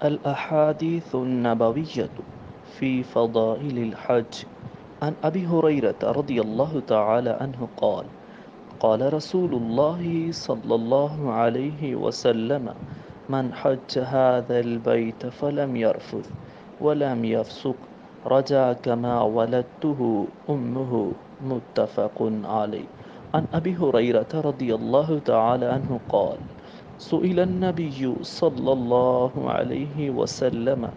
الأحاديث النبوية في فضائل الحج. عن أبي هريرة رضي الله تعالى عنه قال قال رسول الله صلى الله عليه وسلم: من حج هذا البيت فلم يرفث ولم يفسق رجع كما ولدته أمه. متفق عليه. عن أبي هريرة رضي الله تعالى عنه قال سئل النبي صلى الله عليه وسلم: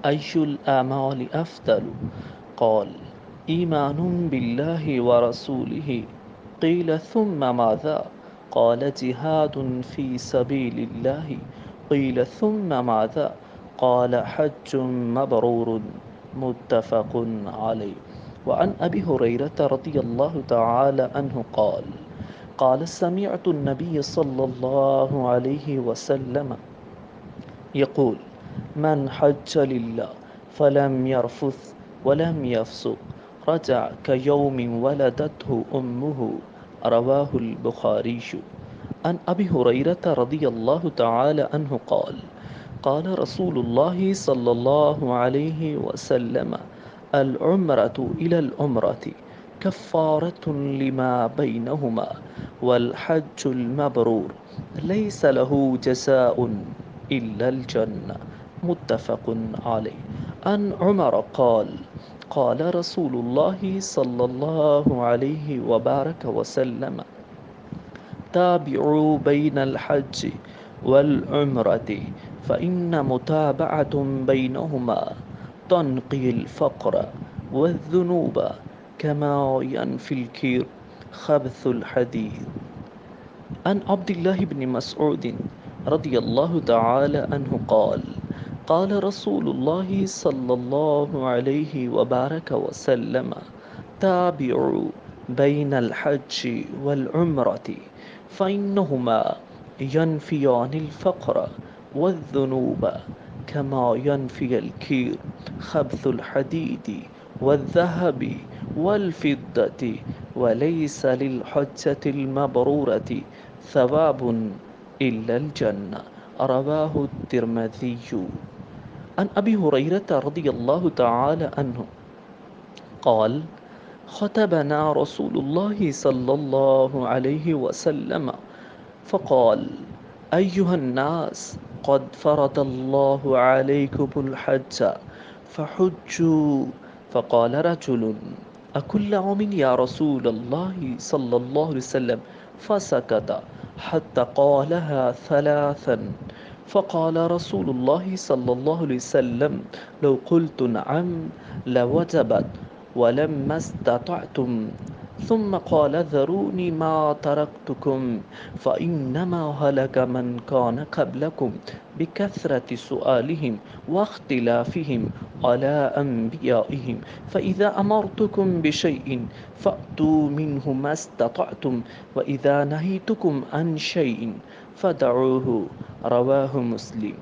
أي الأعمال أفضل؟ قال: إيمان بالله ورسوله. قيل: ثم ماذا؟ قال: جهاد في سبيل الله. قيل: ثم ماذا؟ قال: حج مبرور. متفق عليه. وعن أبي هريرة رضي الله تعالى عنه قال قال سمعت النبي صلى الله عليه وسلم يقول: من حج لله فلم يرفث ولم يفسق رجع كيوم ولدته أمه. رواه البخاري. عن أبي هريرة رضي الله تعالى عنه قال قال رسول الله صلى الله عليه وسلم: العمرة إلى العمرة كفارة لما بينهما، والحج المبرور ليس له جزاء إلا الجنة. متفق عليه. عن عمر قال قال رسول الله صلى الله عليه وبارك وسلم: تابعوا بين الحج والعمرة فإن متابعة بينهما تنقي الفقر والذنوب كما ينفي الكير خبث الحديد. عن عبد الله بن مسعود رضي الله تعالى عنه قال قال رسول الله صلى الله عليه وبارك وسلم: تابعوا بين الحج والعمرة فإنهما ينفيان الفقر والذنوب كما ينفي الكير خبث الحديد والذهب والفضة، وليس للحجة المبرورة ثواب إلا الجنة. رواه الترمذي. عن أبي هريرة رضي الله تعالى عنه قال خطبنا رسول الله صلى الله عليه وسلم فقال: أيها الناس، قد فرض الله عليكم الحج فحجوا. فقال رجل: أكل يوم يا رسول الله صلى الله عليه وسلم؟ فسكت حتى قالها ثلاثا. فقال رسول الله صلى الله عليه وسلم: لو قلت نعم لوجبت ولما استطعتم. ثم قال: ذروني ما تركتكم فإنما هلك من كان قبلكم بكثرة سؤالهم واختلافهم على أنبيائهم، فإذا أمرتكم بشيء فأتوا منه ما استطعتم، وإذا نهيتكم عن شيء فدعوه. رواه مسلم.